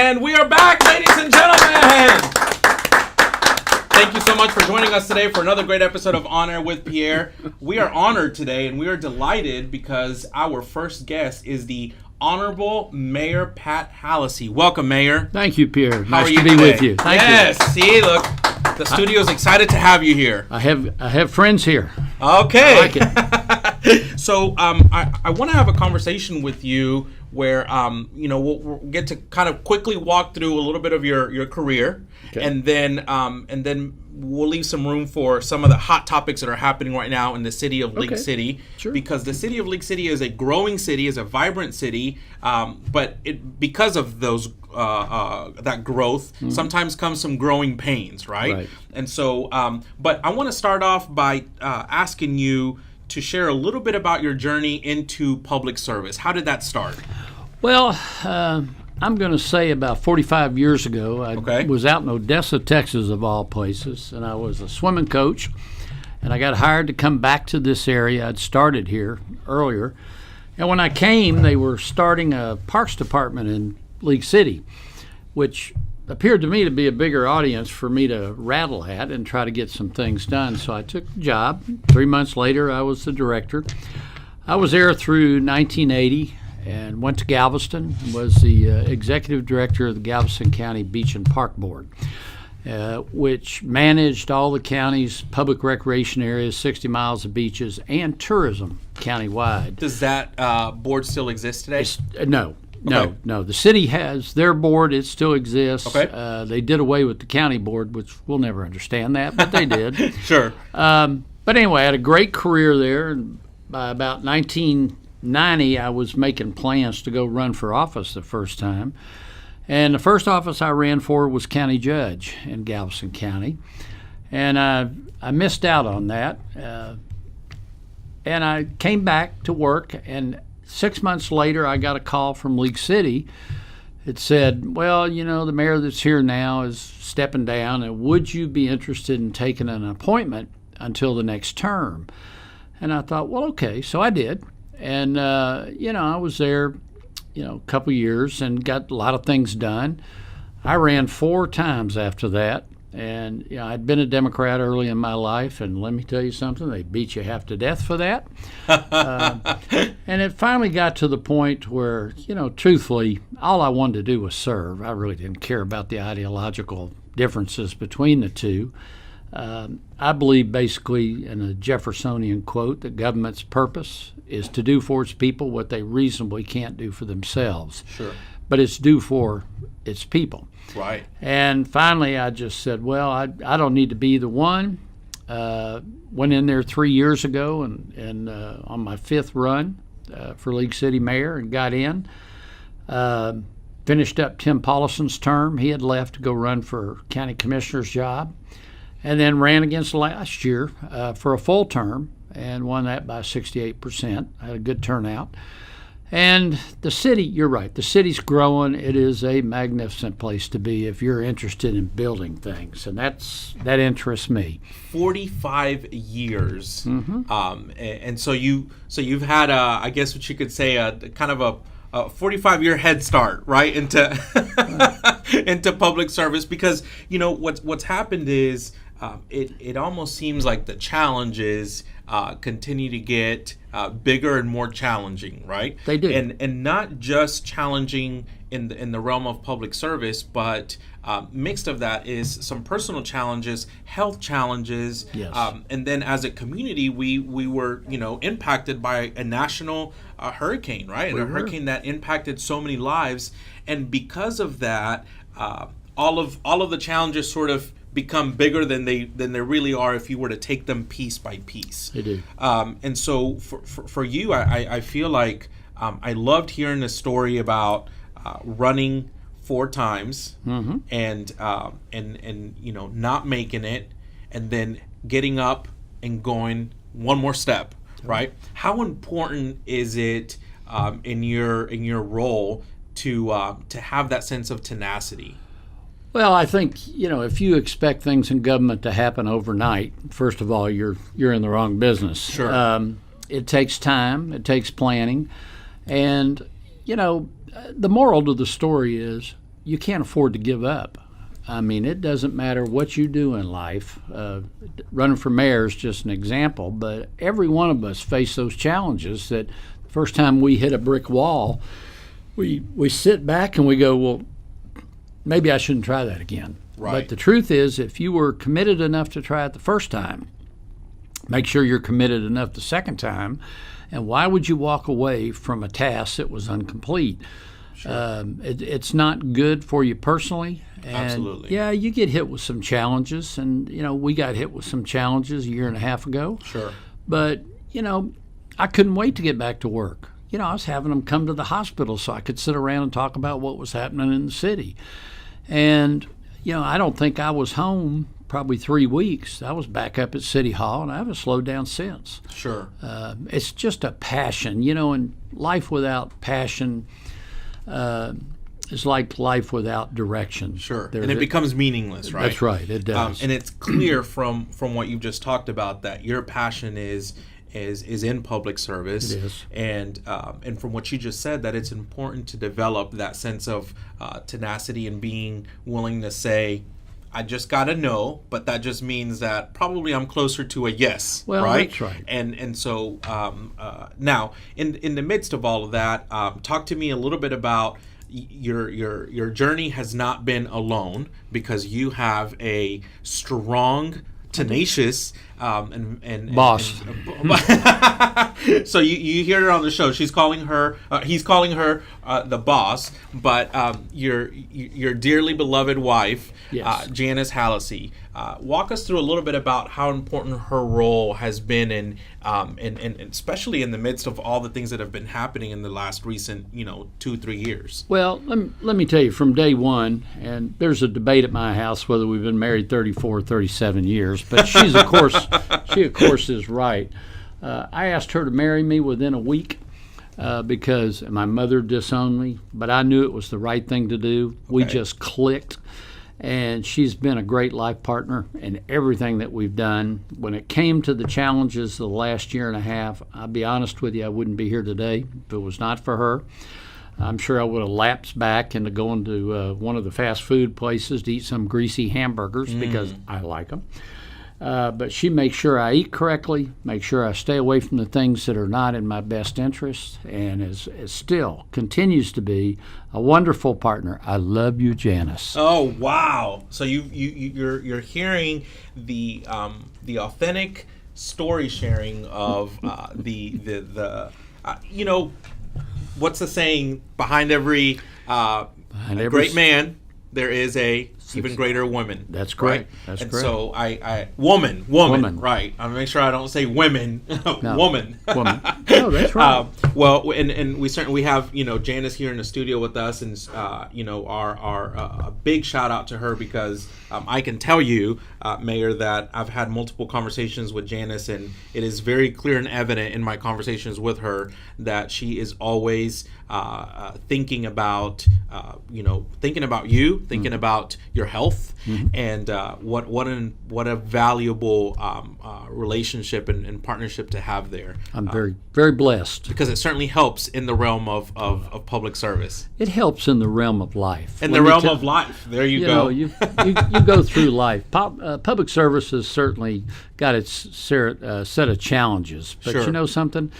And we are back, ladies and gentlemen. Thank you so much for joining us today for another great episode of On Air with Pierre. We are honored today, and we are delighted because our first guest is the Honorable Mayor Pat Hallisey. Welcome, Mayor. Thank you, Pierre. How nice are you to be today? with you. Thank yes. you. See, look, the studio is excited to have you here. I have friends here. Okay. I like it. So I want to have a conversation with you where we'll get to kind of quickly walk through a little bit of your career, Okay. and then we'll leave some room for some of the hot topics that are happening right now in the city of League Okay. City. Sure. Because the city of League City is a growing city, is a vibrant city, but because of those that growth, sometimes comes some growing pains, right? And so, but I want to start off by asking you to share a little bit about your journey into public service. How did that start? Well, I'm going to say about 45 years ago, I was out in Odessa, Texas, of all places, and I was a swimming coach, and I got hired to come back to this area. I'd started here earlier, and when I came, they were starting a parks department in League City, which appeared to me to be a bigger audience for me to rattle at and try to get some things done. So I took the job. 3 months later, I was the director. I was there through 1980 and went to Galveston, was the executive director of the Galveston County Beach and Park Board, which managed all the county's public recreation areas, 60 miles of beaches, and tourism countywide. Does that board still exist today? No. Okay. No. The city has their board. It still exists. Okay. They did away with the county board, which we'll never understand that, but they did. Sure. But anyway, I had a great career there. And by about 1990, I was making plans to go run for office the first time. And the first office I ran for was county judge in Galveston County. And I missed out on that. And I came back to work, and 6 months later, I got a call from League City. It said, well, the mayor that's here now is stepping down, and would you be interested in taking an appointment until the next term? And I thought, well, okay. So I did. And, I was there, a couple years and got a lot of things done. I ran 4 times after that. And I'd been a Democrat early in my life, and let me tell you something, they beat you half to death for that. And it finally got to the point where, truthfully, all I wanted to do was serve. I really didn't care about the ideological differences between the two. I believe basically in a Jeffersonian quote that government's purpose is to do for its people what they reasonably can't do for themselves. Sure. But it's due for its people. Right. And finally, I just said, well, I don't need to be the one. Went in there 3 years ago and on my 5th run for League City Mayor and got in. Finished up Tim Paulison's term. He had left to go run for county commissioner's job. And then ran against last year for a full term and won that by 68%. I had a good turnout. And the city, you're right, the city's growing. It is a magnificent place to be if you're interested in building things, and that interests me. 45 years, and so you've had I guess what you could say a kind of a 45-year head start, right, into public service, because what's happened is it almost seems like the challenges continue to get bigger and more challenging, right? They do, and not just challenging in the realm of public service, but mixed of that is some personal challenges, health challenges, yes. And then as a community, we were impacted by a national hurricane, right? And a hurricane that impacted so many lives, and because of that, all of the challenges sort of become bigger than they really are if you were to take them piece by piece. They do. And so for you, I feel like I loved hearing the story about running 4 times and not making it, and then getting up and going one more step, right? How important is it in your role to have that sense of tenacity? Well, I think, if you expect things in government to happen overnight, first of all, you're in the wrong business. Sure. It takes time. It takes planning. And, the moral to the story is you can't afford to give up. I mean, it doesn't matter what you do in life. Running for mayor is just an example, but every one of us face those challenges that the first time we hit a brick wall, we sit back and we go, well, maybe I shouldn't try that again. Right. But the truth is, if you were committed enough to try it the first time, make sure you're committed enough the second time. And why would you walk away from a task that was incomplete? Sure. It's not good for you personally. And Absolutely. Yeah, you get hit with some challenges, and we got hit with some challenges a year and a half ago. Sure. But I couldn't wait to get back to work. I was having them come to the hospital so I could sit around and talk about what was happening in the city. And I don't think I was home probably 3 weeks. I was back up at City Hall, and I haven't slowed down since. Sure. It's just a passion, and life without passion is like life without direction. Sure. And it becomes meaningless, right? That's right. It does. And it's clear from what you've just talked about that your passion is in public service. It is. And from what you just said, that it's important to develop that sense of tenacity and being willing to say, I just got to know, but that just means that probably I'm closer to a yes, well, right? That's right. And so now, in the midst of all of that, talk to me a little bit about your journey has not been alone, because you have a strong, tenacious and boss. So you hear her on the show. He's calling her the boss, but your dearly beloved wife, yes. Janice Hallisey. Walk us through a little bit about how important her role has been, and especially in the midst of all the things that have been happening in the last recent 2-3 years. Well, let me tell you, from day one, and there's a debate at my house whether we've been married 34 or 37 years, but she of course is right. I asked her to marry me within a week because my mother disowned me, but I knew it was the right thing to do. Okay. We just clicked, and she's been a great life partner in everything that we've done. When it came to the challenges of the last year and a half, I'll be honest with you, I wouldn't be here today if it was not for her. I'm sure I would have lapsed back into going to one of the fast food places to eat some greasy hamburgers because I like them. But she makes sure I eat correctly, makes sure I stay away from the things that are not in my best interest, and is still continues to be a wonderful partner. I love you, Janice. Oh wow! So you're hearing the authentic story sharing of the what's the saying? Behind every great man, there is a even greater woman. That's correct. Right? That's and correct. So woman. Right. I make sure I don't say women. No. Woman. No, that's right. Well, and we certainly have Janice here in the studio with us, and our a big shout out to her, because I can tell you, Mayor, that I've had multiple conversations with Janice, and it is very clear and evident in my conversations with her that she is always thinking about you, thinking about your health, and what a valuable relationship and partnership to have there. I'm very, very blessed, because it certainly helps in the realm of public service. It helps in the realm of life. In the realm of life, there you go. You go through life. Public service has certainly got its set of challenges, but Sure. You know something?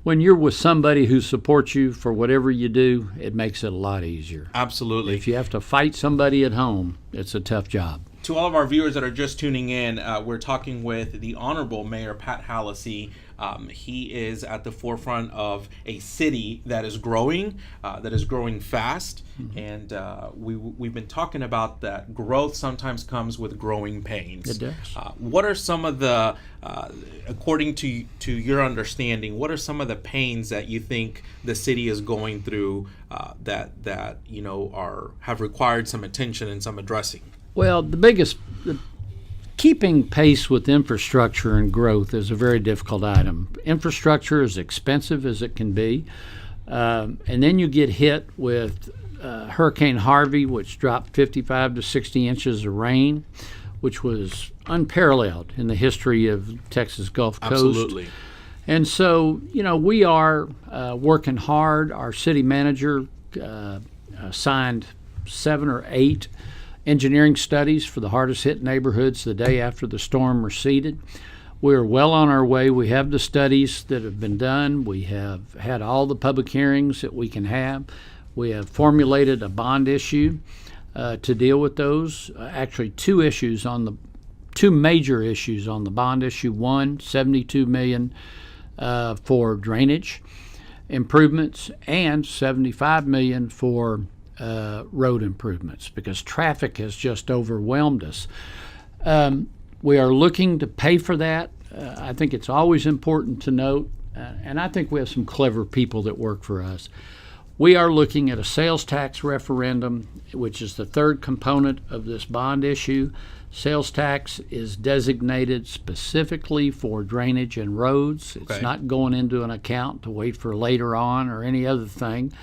When you're with somebody who supports you for whatever you do, it makes it a lot easier. Absolutely. If you have to fight somebody at home, it's a tough job. To all of our viewers that are just tuning in, we're talking with the Honorable Mayor Pat Hallisey. He is at the forefront of a city that is growing fast, and we've been talking about that growth sometimes comes with growing pains. It does. What are some of the, according to your understanding, what are some of the pains that you think the city is going through that have required some attention and some addressing? Well, keeping pace with infrastructure and growth is a very difficult item. Infrastructure is expensive as it can be, and then you get hit with Hurricane Harvey, which dropped 55 to 60 inches of rain, which was unparalleled in the history of Texas Gulf Coast. Absolutely. And so, we are working hard. Our city manager signed 7 or 8 engineering studies for the hardest hit neighborhoods the day after the storm receded. We're well on our way. We have the studies that have been done. We have had all the public hearings that we can have. We have formulated a bond issue to deal with those. Actually, two major issues on the bond issue. One, $72 million for drainage improvements, and $75 million for road improvements, because traffic has just overwhelmed us. We are looking to pay for that. I think it's always important to note, and I think we have some clever people that work for us. We are looking at a sales tax referendum, which is the third component of this bond issue. Sales tax is designated specifically for drainage and roads. It's not going into an account to wait for later on or any other thing.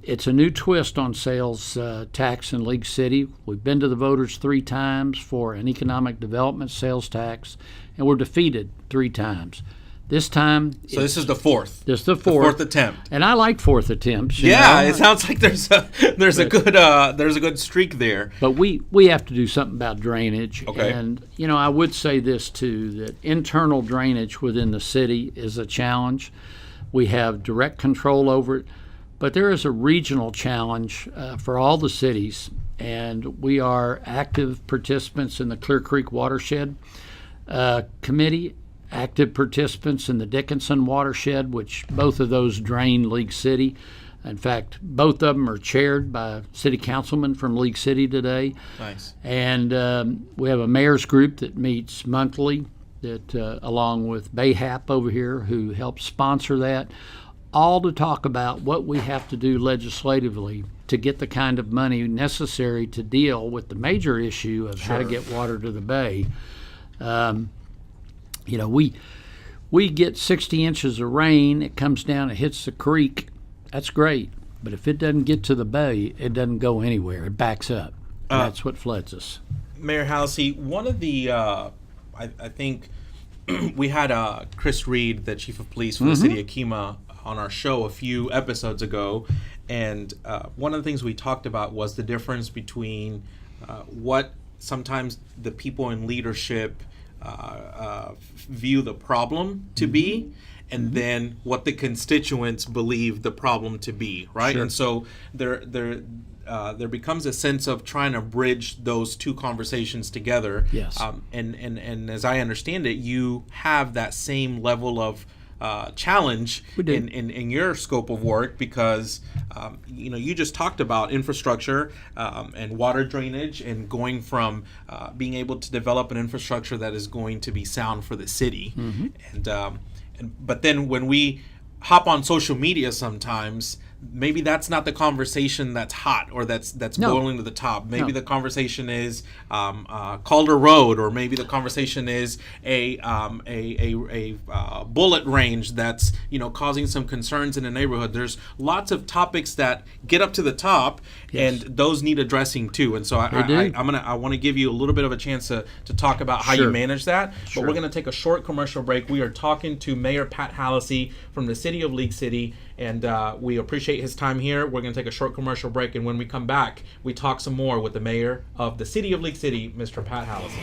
It's a new twist on sales tax in League City. We've been to the voters 3 times for an economic development sales tax, and we're defeated 3 times. This time, so this is the fourth. This is the fourth attempt, and I like fourth attempts. Yeah, it sounds like there's a good streak there. But we have to do something about drainage. Okay. And I would say this too, that internal drainage within the city is a challenge. We have direct control over it, but there is a regional challenge for all the cities, and we are active participants in the Clear Creek Watershed Committee. Active participants in the Dickinson watershed, which both of those drain League City. In fact, both of them are chaired by a city councilman from League City today. Nice. And we have a mayor's group that meets monthly, that along with BAHAP over here, who helps sponsor that, all to talk about what we have to do legislatively to get the kind of money necessary to deal with the major issue of how to get water to the bay. We get 60 inches of rain, it comes down, it hits the creek, that's great. But if it doesn't get to the bay, it doesn't go anywhere, it backs up. And that's what floods us. Mayor Hallisey, one of the, I think we had Chris Reed, the chief of police for the city of Kemah, on our show a few episodes ago. And one of the things we talked about was the difference between what sometimes the people in leadership view the problem to be, and then what the constituents believe the problem to be, right? Sure. And so there becomes a sense of trying to bridge those two conversations together. Yes. And as I understand it, you have that same level of challenge in your scope of work, because you just talked about infrastructure and water drainage, and going from being able to develop an infrastructure that is going to be sound for the city, but then when we hop on social media sometimes, maybe that's not the conversation that's hot or that's boiling to the top. Maybe the conversation is Calder Road, or maybe the conversation is a bullet range that's causing some concerns in the neighborhood. There's lots of topics that get up to the top, and those need addressing too. And so I want to give you a little bit of a chance to talk about how you manage that. But we're going to take a short commercial break. We are talking to Mayor Pat Hallisey from the city of League City, and we appreciate his time here. We're going to take a short commercial break, and when we come back, we talk some more with the mayor of the city of League City, Mr. Pat Hallisey.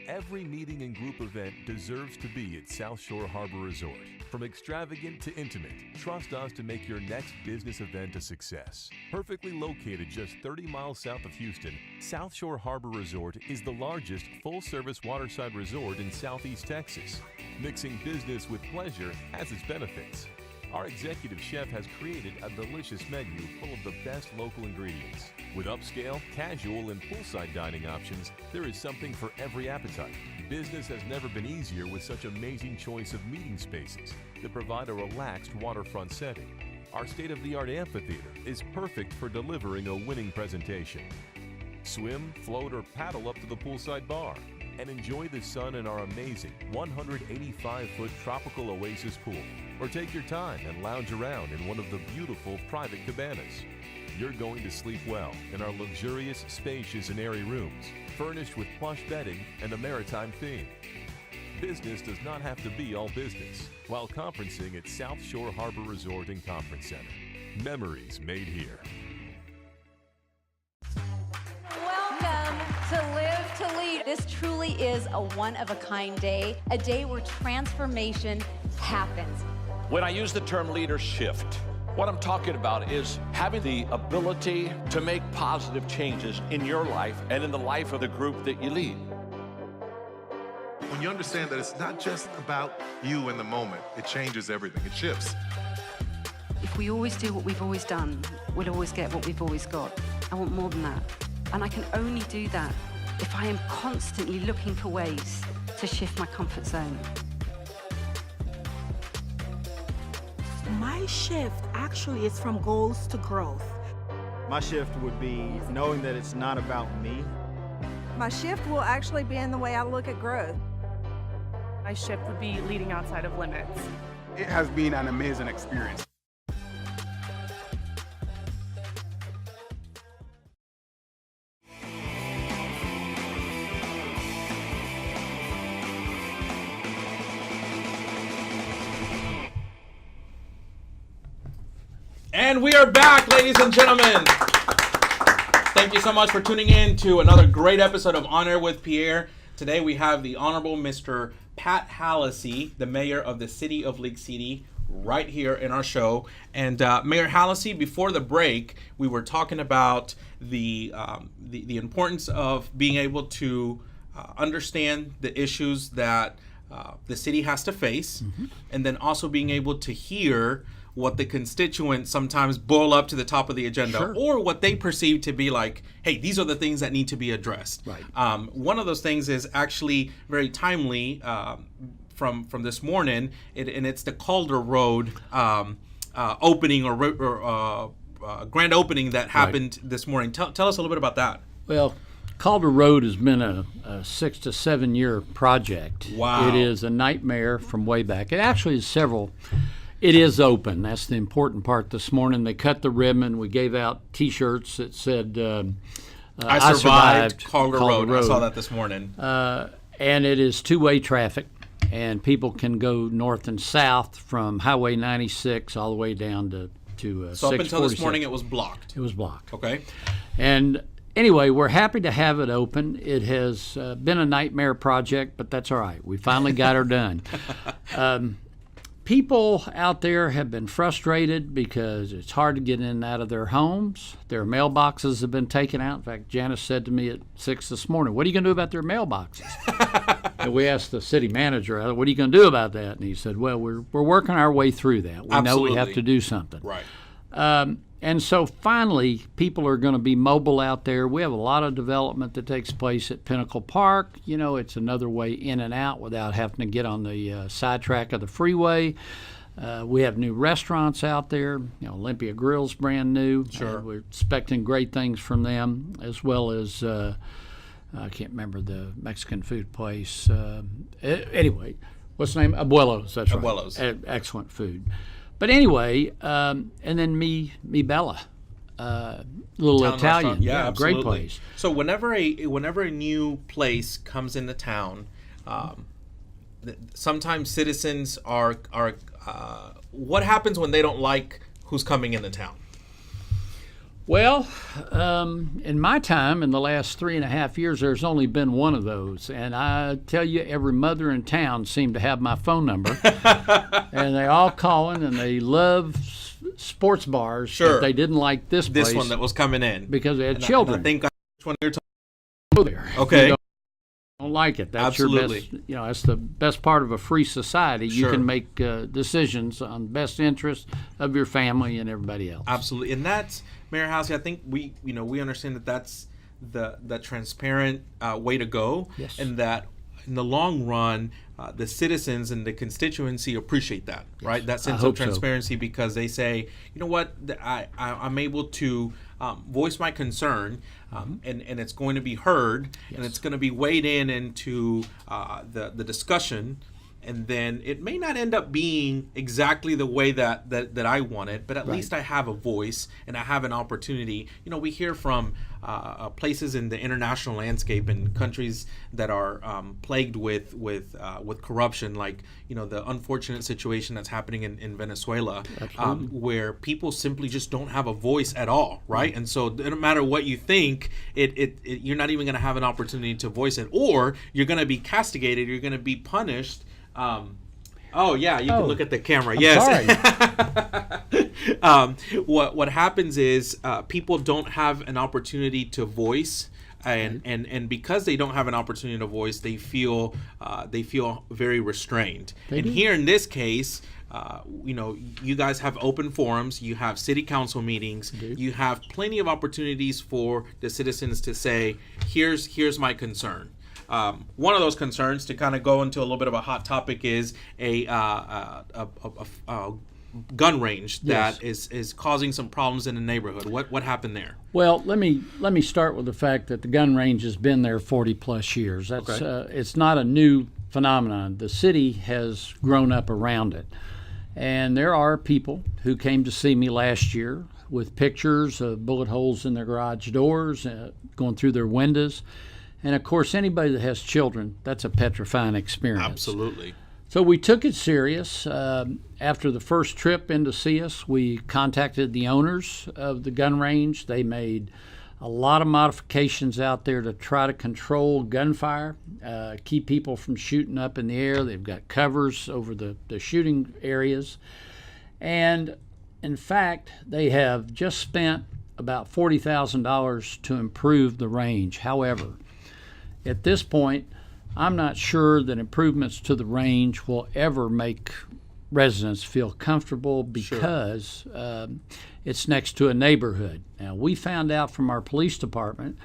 Every meeting and group event deserves to be at South Shore Harbor Resort. From extravagant to intimate, trust us to make your next business event a success. Perfectly located just 30 miles south of Houston, South Shore Harbor Resort is the largest full-service waterside resort in Southeast Texas. Mixing business with pleasure has its benefits. Our executive chef has created a delicious menu full of the best local ingredients. With upscale, casual, and poolside dining options, there is something for every appetite. Business has never been easier with such amazing choice of meeting spaces that provide a relaxed waterfront setting. Our state-of-the-art amphitheater is perfect for delivering a winning presentation. Swim, float, or paddle up to the poolside bar and enjoy the sun in our amazing 185-foot tropical oasis pool. Or take your time and lounge around in one of the beautiful private cabanas. You're going to sleep well in our luxurious, spacious, and airy rooms, furnished with plush bedding and a maritime theme. business does not have to be all business while conferencing at South Shore Harbor Resort and Conference Center. Memories made here. Welcome to Live to Lead. This truly is a one-of-a-kind day, a day where transformation happens. When I use the term leader shift, what I'm talking about is having the ability to make positive changes in your life and in the life of the group that you lead. When you understand that it's not just about you in the moment, it changes everything, it shifts. If we always do what we've always done, we'll always get what we've always got. I want more than that. And I can only do that if I am constantly looking for ways to shift my comfort zone. My shift actually is from goals to growth. My shift would be knowing that it's not about me. My shift will actually be in the way I look at growth. My shift would be leading outside of limits. It has been an amazing experience. And we are back, ladies and gentlemen. Thank you so much for tuning in to another great episode of On Air with Pierre. Today we have the Honorable Mr. Pat Hallisey, the mayor of the city of League City, right here in our show. And Mayor Hallisey, before the break, we were talking about the importance of being able to understand the issues that the city has to face, and then also being able to hear what the constituents sometimes boil up to the top of the agenda, or what they perceive to be like, hey, these are the things that need to be addressed. Right. One of those things is actually very timely from this morning, and it's the Calder Road opening or grand opening that happened this morning. Tell us a little bit about that. Well, Calder Road has been a 6 to 7 year project. Wow. It is a nightmare from way back. It actually is several. It is open. That's the important part. This morning they cut the ribbon. We gave out T-shirts that said, I survived Calder Road. I saw that this morning. And it is two-way traffic, and people can go north and south from Highway 96 all the way down to 646. So up until this morning it was blocked. It was blocked. Okay. And anyway, we're happy to have it open. It has been a nightmare project, but that's all right. We finally got her done. People out there have been frustrated because it's hard to get in and out of their homes. Their mailboxes have been taken out. In fact, Janice said to me at 6 this morning, what are you going to do about their mailboxes? And we asked the city manager, what are you going to do about that? And he said, well, we're working our way through that. We know we have to do something. Right. And so finally, people are going to be mobile out there. We have a lot of development that takes place at Pinnacle Park. You know, it's another way in and out without having to get on the sidetrack of the freeway. We have new restaurants out there. You know, Olympia Grill's brand new. Sure. We're expecting great things from them, as well as I can't remember the Mexican food place. Anyway, what's the name? Abuelos. That's right. Abuelos. Excellent food. But anyway, and then Mi Bella, little Town Italian, restaurant. Yeah, absolutely. Great place. So whenever a new place comes into town, sometimes citizens are what happens when they don't like who's coming into town? Well, in my time, in the last 3.5 years, there's only been one of those. And I tell you, every mother in town seemed to have my phone number. And they all calling, and they love sports bars. Sure. But they didn't like this place. This one that was coming in. Because they had children. I think which one you're talking about. Go there. Okay. You don't like it. That's Absolutely. Your best. You know, that's the best part of a free society. Sure. You can make decisions on the best interest of your family and everybody else. Absolutely. And that's, Mayor Hallisey, I think we understand that that's the transparent way to go. Yes. And that in the long run, the citizens and the constituency appreciate that, yes. Right? That sense of transparency, because they say, you know what, I'm able to voice my concern, and it's going to be heard, yes. And it's going to be weighed into the discussion, and then it may not end up being exactly the way that I want it, but at least I have a voice and I have an opportunity. You know, we hear from places in the international landscape and countries that are plagued with corruption, like, you know, the unfortunate situation that's happening in Venezuela, where people simply just don't have a voice at all, right? And so no matter what you think, you're not even going to have an opportunity to voice it, or you're going to be castigated, you're going to be punished. Oh yeah, you can look at the camera. Yes. What happens is people don't have an opportunity to voice, and because they don't have an opportunity to voice, they feel very restrained. And here in this case, you know, you guys have open forums, you have city council meetings, you have plenty of opportunities for the citizens to say, here's my concern. One of those concerns, to kind of go into a little bit of a hot topic, is a gun range that is causing some problems in the neighborhood. What happened there? Well, let me start with the fact that the gun range has been there 40 plus years. That's it's not a new phenomenon. The city has grown up around it, and there are people who came to see me last year with pictures of bullet holes in their garage doors, going through their windows. And of course, anybody that has children, that's a petrifying experience. Absolutely. So we took it serious. After the first trip in to see us, we contacted the owners of the gun range. They made a lot of modifications out there to try to control gunfire, keep people from shooting up in the air. They've got covers over the shooting areas. And in fact, they have just spent about $40,000 to improve the range. However, at this point, I'm not sure that improvements to the range will ever make residents feel comfortable because it's next to a neighborhood. Now, we found out from our police department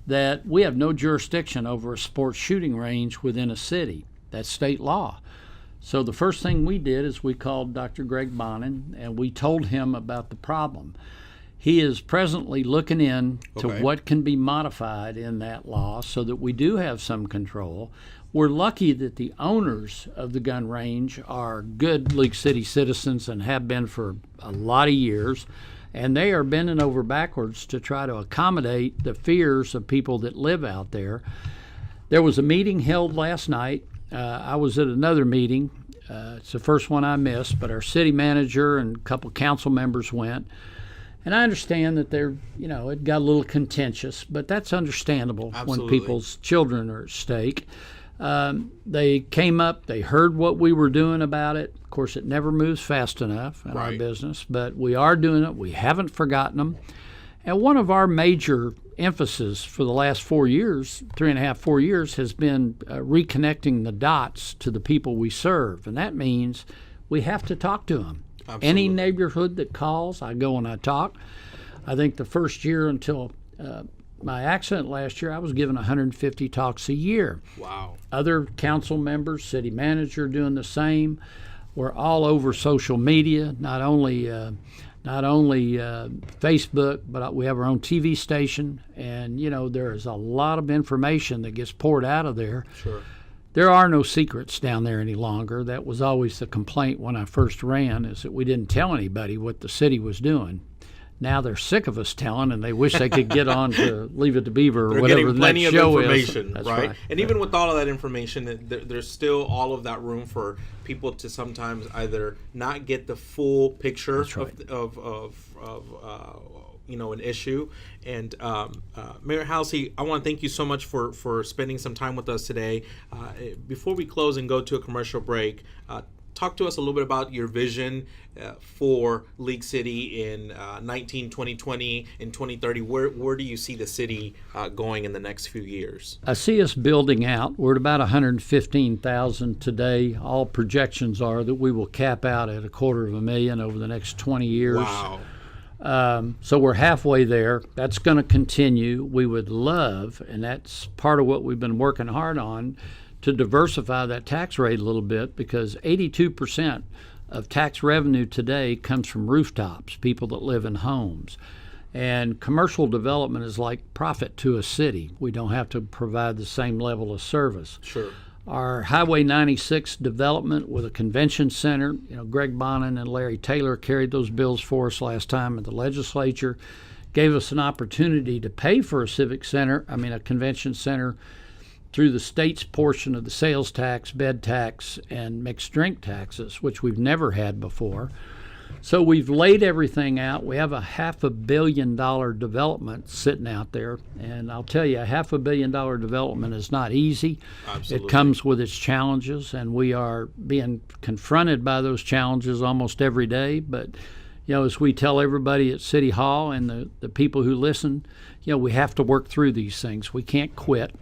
that we have no jurisdiction over a sports shooting range within a city. That's state law. So the first thing we did is we called Dr. Greg Bonin and we told him about the problem. He is presently looking into what can be modified in that law so that we do have some control. We're lucky that the owners of the gun range are good League City citizens and have been for a lot of years, and they are bending over backwards to try to accommodate the fears of people that live out there. There was a meeting held last night. I was at another meeting. It's the first one I missed, but our city manager and a couple council members went. And I understand that it got a little contentious, but that's understandable when people's children are at stake. They came up, they heard what we were doing about it. Of course, it never moves fast enough in our business, but we are doing it. We haven't forgotten them. And one of our major emphasis for the last 4 years, 3.5, 4 years, has been reconnecting the dots to the people we serve. And that means we have to talk to them. Absolutely. Any neighborhood that calls, I go and I talk. I think the first year until my accident last year, I was given 150 talks a year. Wow. Other council members, city manager doing the same. We're all over social media, not only Facebook, but we have our own TV station. And, there is a lot of information that gets poured out of there. Sure. There are no secrets down there any longer. That was always the complaint when I first ran, is that we didn't tell anybody what the city was doing. Now they're sick of us telling, and they wish they could get on to Leave It to Beaver or whatever the next show is. That's right? And even with all of that information, there's still all of that room for people to sometimes either not get the full picture of an issue. And Mayor Hallisey, I want to thank you so much for spending some time with us today. Before we close and go to a commercial break, talk to us a little bit about your vision for League City in 2020, in 2030. Where do you see the city going in the next few years? I see us building out. We're at about 115,000 today. All projections are that we will cap out at 250,000 over the next 20 years. Wow. So we're halfway there. That's going to continue. We would love, and that's part of what we've been working hard on, to diversify that tax rate a little bit, because 82% of tax revenue today comes from rooftops, people that live in homes. And commercial development is like profit to a city. We don't have to provide the same level of service. Sure. our Highway 96 development with a convention center. Greg Bonin and Larry Taylor carried those bills for us last time at the legislature, gave us an opportunity to pay for a convention center through the state's portion of the sales tax, bed tax, and mixed drink taxes, which we've never had before. So we've laid everything out. We have a $500 million development sitting out there. And I'll tell you, a $500 million development is not easy. Absolutely. It comes with its challenges, and we are being confronted by those challenges almost every day. But, as we tell everybody at City Hall and the people who listen, we have to work through these things. We can't quit.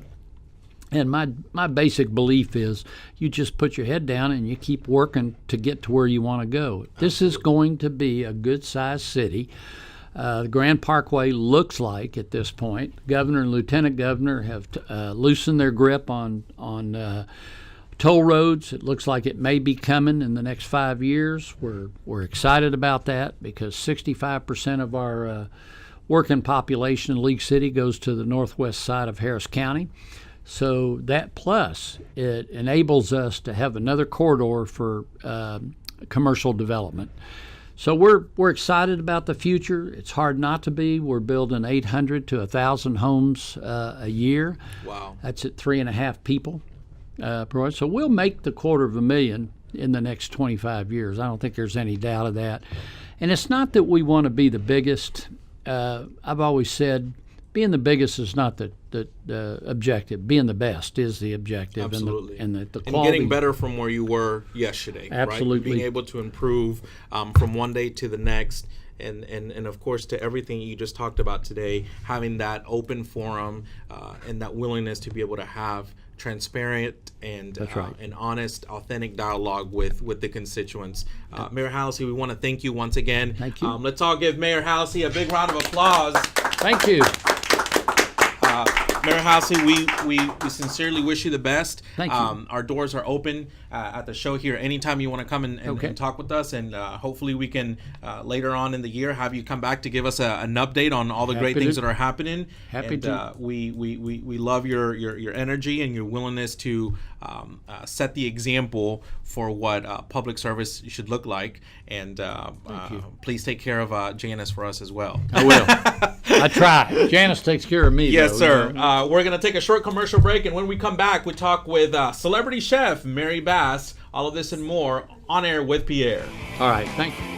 And my basic belief is you just put your head down and you keep working to get to where you want to go. This is going to be a good-sized city. The Grand Parkway looks like, at this point, Governor and Lieutenant Governor have loosened their grip on toll roads. It looks like it may be coming in the next 5 years. We're excited about that because 65% of our working population in League City goes to the northwest side of Harris County. So that plus it enables us to have another corridor for commercial development. So we're excited about the future. It's hard not to be. We're building 800 to 1,000 homes a year. Wow. That's at 3.5 people per. So we'll make the 250,000 in the next 25 years. I don't think there's any doubt of that. And it's not that we want to be the biggest. I've always said being the biggest is not the objective. Being the best is the objective. Absolutely. And the quality. And getting better from where you were yesterday. Absolutely. Right? Being able to improve from one day to the next. And of course, to everything you just talked about today, having that open forum and that willingness to be able to have transparent and and honest, authentic dialogue with the constituents. Mayor Hallisey, we want to thank you once again. Thank you. Let's all give Mayor Hallisey a big round of applause. Thank you. Mayor Hallisey, we sincerely wish you the best. Thank you. Our doors are open at the show here anytime you want to come and talk with us, and hopefully we can later on in the year have you come back to give us an update on all the great things that are happening. Happy to. We love your energy and your willingness to set the example for what public service should look like, and please take care of Janice for us as well. I will. I try. Janice takes care of me. Yes, though, sir. We're going to take a short commercial break, and when we come back, we talk with celebrity chef Mary Bass. All of this and more on Air with Pierre. All right. Thank you.